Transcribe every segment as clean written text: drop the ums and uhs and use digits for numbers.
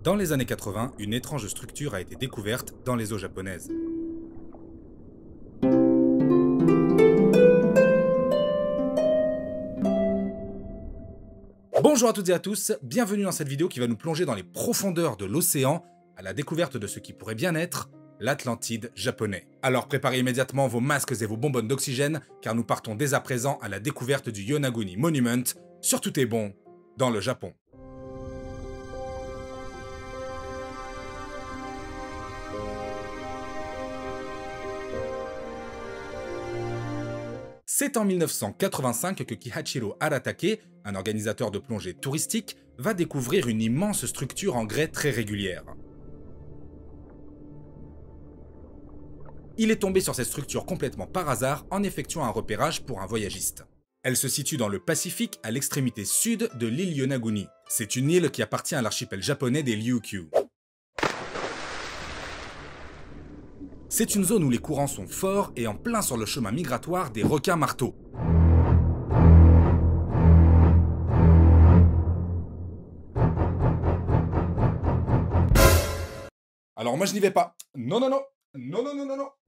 Dans les années 80, une étrange structure a été découverte dans les eaux japonaises. Bonjour à toutes et à tous, bienvenue dans cette vidéo qui va nous plonger dans les profondeurs de l'océan à la découverte de ce qui pourrait bien être l'Atlantide japonais. Alors préparez immédiatement vos masques et vos bonbonnes d'oxygène car nous partons dès à présent à la découverte du Yonaguni Monument, sur Tout est bon dans le Japon. C'est en 1985 que Kihachiro Aratake, un organisateur de plongée touristique, va découvrir une immense structure en grès très régulière. Il est tombé sur cette structure complètement par hasard en effectuant un repérage pour un voyagiste. Elle se situe dans le Pacifique à l'extrémité sud de l'île Yonaguni. C'est une île qui appartient à l'archipel japonais des Ryukyu. C'est une zone où les courants sont forts et en plein sur le chemin migratoire des requins marteaux. Alors moi je n'y vais pas. Non.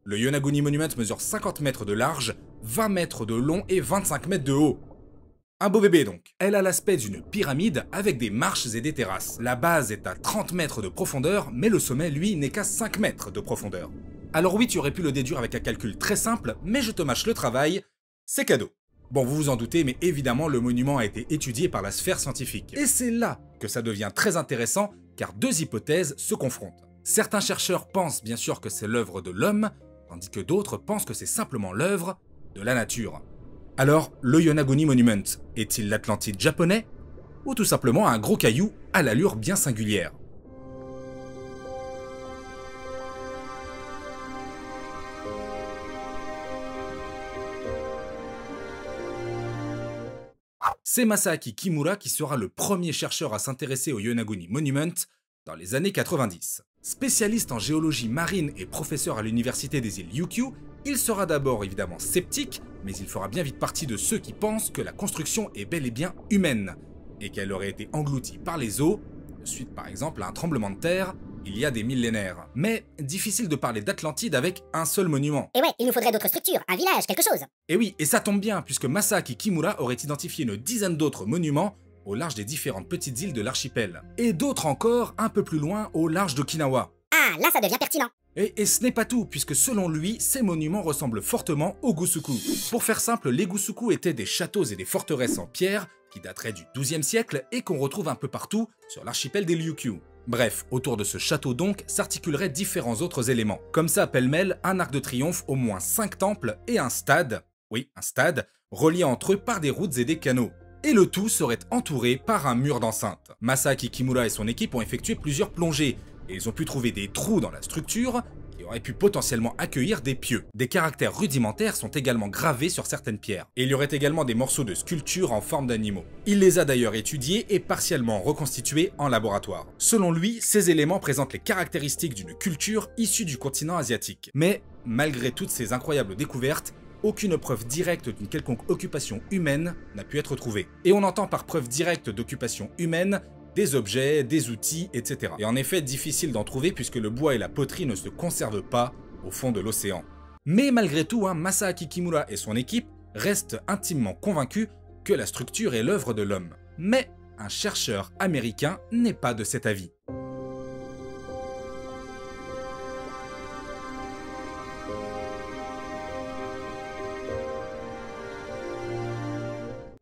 Le Yonaguni Monument mesure 50 mètres de large, 20 mètres de long et 25 mètres de haut. Un beau bébé donc. Elle a l'aspect d'une pyramide avec des marches et des terrasses. La base est à 30 mètres de profondeur, mais le sommet lui n'est qu'à 5 mètres de profondeur. Alors oui, tu aurais pu le déduire avec un calcul très simple, mais je te mâche le travail, c'est cadeau. Bon, vous vous en doutez, mais évidemment, le monument a été étudié par la sphère scientifique. Et c'est là que ça devient très intéressant, car deux hypothèses se confrontent. Certains chercheurs pensent bien sûr que c'est l'œuvre de l'homme, tandis que d'autres pensent que c'est simplement l'œuvre de la nature. Alors, le Yonaguni Monument est-il l'Atlantide japonais, ou tout simplement un gros caillou à l'allure bien singulière? C'est Masaaki Kimura qui sera le premier chercheur à s'intéresser au Yonaguni Monument dans les années 90. Spécialiste en géologie marine et professeur à l'université des îles Ryukyu, il sera d'abord évidemment sceptique, mais il fera bien vite partie de ceux qui pensent que la construction est bel et bien humaine, et qu'elle aurait été engloutie par les eaux, suite par exemple à un tremblement de terre, il y a des millénaires. Mais difficile de parler d'Atlantide avec un seul monument. Et ouais, il nous faudrait d'autres structures, un village, quelque chose. Et oui, et ça tombe bien, puisque Masaaki Kimura aurait identifié une dizaine d'autres monuments au large des différentes petites îles de l'archipel. Et d'autres encore un peu plus loin au large d'Okinawa. Ah, là ça devient pertinent. Et ce n'est pas tout, puisque selon lui, ces monuments ressemblent fortement aux Gusuku. Pour faire simple, les Gusuku étaient des châteaux et des forteresses en pierre qui dateraient du XIIe siècle et qu'on retrouve un peu partout sur l'archipel des Ryukyu. Bref, autour de ce château donc s'articuleraient différents autres éléments. Comme ça, pêle-mêle, un arc de triomphe, au moins 5 temples et un stade, oui, un stade, reliés entre eux par des routes et des canaux. Et le tout serait entouré par un mur d'enceinte. Masaaki Kimura et son équipe ont effectué plusieurs plongées, et ils ont pu trouver des trous dans la structure qui auraient pu potentiellement accueillir des pieux. Des caractères rudimentaires sont également gravés sur certaines pierres. Et il y aurait également des morceaux de sculpture en forme d'animaux. Il les a d'ailleurs étudiés et partiellement reconstitués en laboratoire. Selon lui, ces éléments présentent les caractéristiques d'une culture issue du continent asiatique. Mais, malgré toutes ces incroyables découvertes, aucune preuve directe d'une quelconque occupation humaine n'a pu être trouvée. Et on entend par preuve directe d'occupation humaine des objets, des outils, etc. Et en effet, difficile d'en trouver puisque le bois et la poterie ne se conservent pas au fond de l'océan. Mais malgré tout, Masaaki Kimura et son équipe restent intimement convaincus que la structure est l'œuvre de l'homme. Mais un chercheur américain n'est pas de cet avis.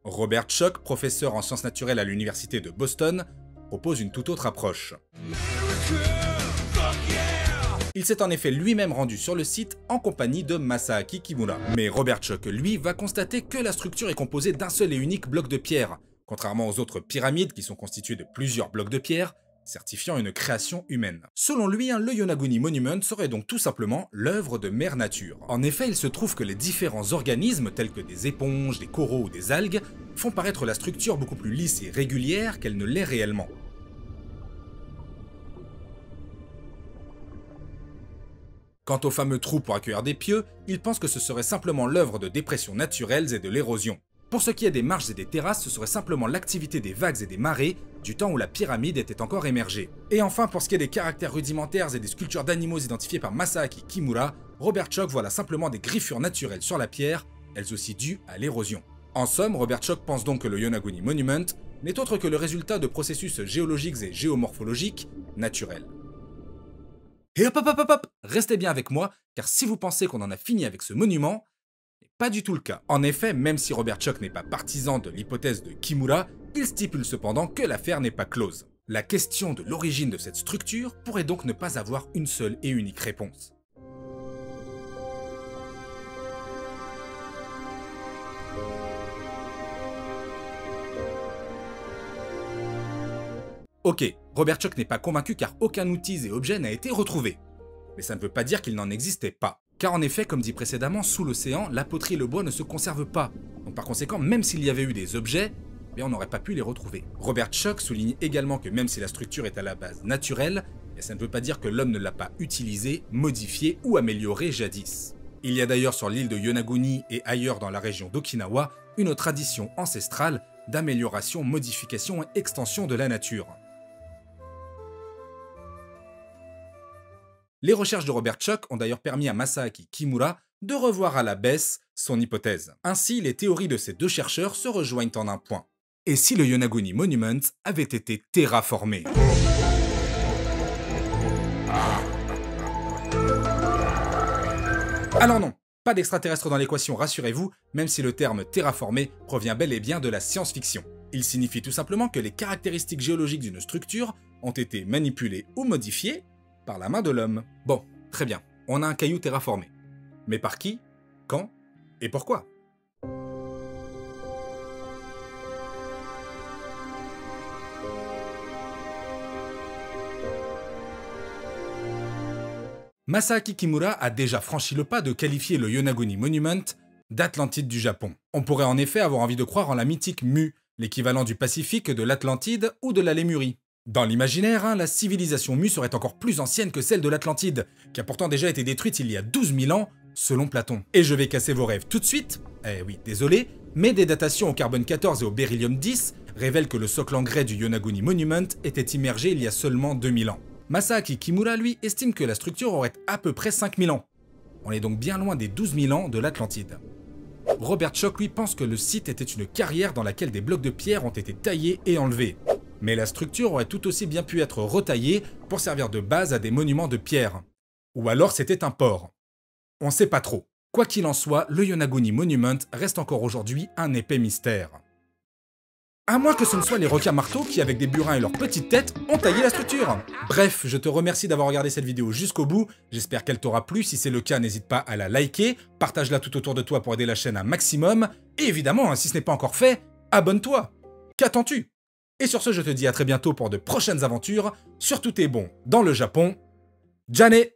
Robert Schoch, professeur en sciences naturelles à l'université de Boston, propose une toute autre approche. Il s'est en effet lui-même rendu sur le site en compagnie de Masaaki Kimura. Mais Robert Schoch, lui, va constater que la structure est composée d'un seul et unique bloc de pierre, contrairement aux autres pyramides qui sont constituées de plusieurs blocs de pierre, certifiant une création humaine. Selon lui, le Yonaguni Monument serait donc tout simplement l'œuvre de Mère Nature. En effet, il se trouve que les différents organismes, tels que des éponges, des coraux ou des algues, font paraître la structure beaucoup plus lisse et régulière qu'elle ne l'est réellement. Quant aux fameux trous pour accueillir des pieux, il pense que ce serait simplement l'œuvre de dépressions naturelles et de l'érosion. Pour ce qui est des marches et des terrasses, ce serait simplement l'activité des vagues et des marées du temps où la pyramide était encore émergée. Et enfin, pour ce qui est des caractères rudimentaires et des sculptures d'animaux identifiées par Masaaki Kimura, Robert Schoch voit là simplement des griffures naturelles sur la pierre, elles aussi dues à l'érosion. En somme, Robert Schoch pense donc que le Yonaguni Monument n'est autre que le résultat de processus géologiques et géomorphologiques naturels. Et hop hop hop hop hop, restez bien avec moi, car si vous pensez qu'on en a fini avec ce monument, c'est pas du tout le cas. En effet, même si Robert Schoch n'est pas partisan de l'hypothèse de Kimura, il stipule cependant que l'affaire n'est pas close. La question de l'origine de cette structure pourrait donc ne pas avoir une seule et unique réponse. Ok, Robert Schoch n'est pas convaincu car aucun outil et objet n'a été retrouvé. Mais ça ne veut pas dire qu'il n'en existait pas. Car en effet, comme dit précédemment, sous l'océan, la poterie et le bois ne se conservent pas. Donc par conséquent, même s'il y avait eu des objets, on n'aurait pas pu les retrouver. Robert Schoch souligne également que même si la structure est à la base naturelle, ça ne veut pas dire que l'homme ne l'a pas utilisée, modifiée ou améliorée jadis. Il y a d'ailleurs sur l'île de Yonaguni et ailleurs dans la région d'Okinawa, une tradition ancestrale d'amélioration, modification et extension de la nature. Les recherches de Robert Schoch ont d'ailleurs permis à Masaaki Kimura de revoir à la baisse son hypothèse. Ainsi, les théories de ces deux chercheurs se rejoignent en un point. Et si le Yonaguni Monument avait été terraformé? Alors non, pas d'extraterrestres dans l'équation, rassurez-vous, même si le terme terraformé provient bel et bien de la science-fiction. Il signifie tout simplement que les caractéristiques géologiques d'une structure ont été manipulées ou modifiées par la main de l'homme. Bon, très bien, on a un caillou terraformé. Mais par qui? Quand? Et pourquoi? Masaaki Kimura a déjà franchi le pas de qualifier le Yonaguni Monument d'Atlantide du Japon. On pourrait en effet avoir envie de croire en la mythique Mu, l'équivalent du Pacifique, de l'Atlantide ou de la Lémurie. Dans l'imaginaire, la civilisation Mu serait encore plus ancienne que celle de l'Atlantide, qui a pourtant déjà été détruite il y a 12 000 ans, selon Platon. Et je vais casser vos rêves tout de suite, oui, désolé, mais des datations au carbone 14 et au beryllium 10 révèlent que le socle en grès du Yonaguni Monument était immergé il y a seulement 2000 ans. Masaaki Kimura, lui, estime que la structure aurait à peu près 5000 ans. On est donc bien loin des 12 000 ans de l'Atlantide. Robert Schoch, lui, pense que le site était une carrière dans laquelle des blocs de pierre ont été taillés et enlevés. Mais la structure aurait tout aussi bien pu être retaillée pour servir de base à des monuments de pierre. Ou alors c'était un port. On sait pas trop. Quoi qu'il en soit, le Yonaguni Monument reste encore aujourd'hui un épais mystère. À moins que ce ne soit les requins marteaux qui, avec des burins et leurs petites têtes, ont taillé la structure. Bref, je te remercie d'avoir regardé cette vidéo jusqu'au bout, j'espère qu'elle t'aura plu, si c'est le cas, n'hésite pas à la liker, partage-la tout autour de toi pour aider la chaîne un maximum, et évidemment, si ce n'est pas encore fait, abonne-toi. Qu'attends-tu? Et sur ce, je te dis à très bientôt pour de prochaines aventures, surtout tes bons dans le Japon. Jane!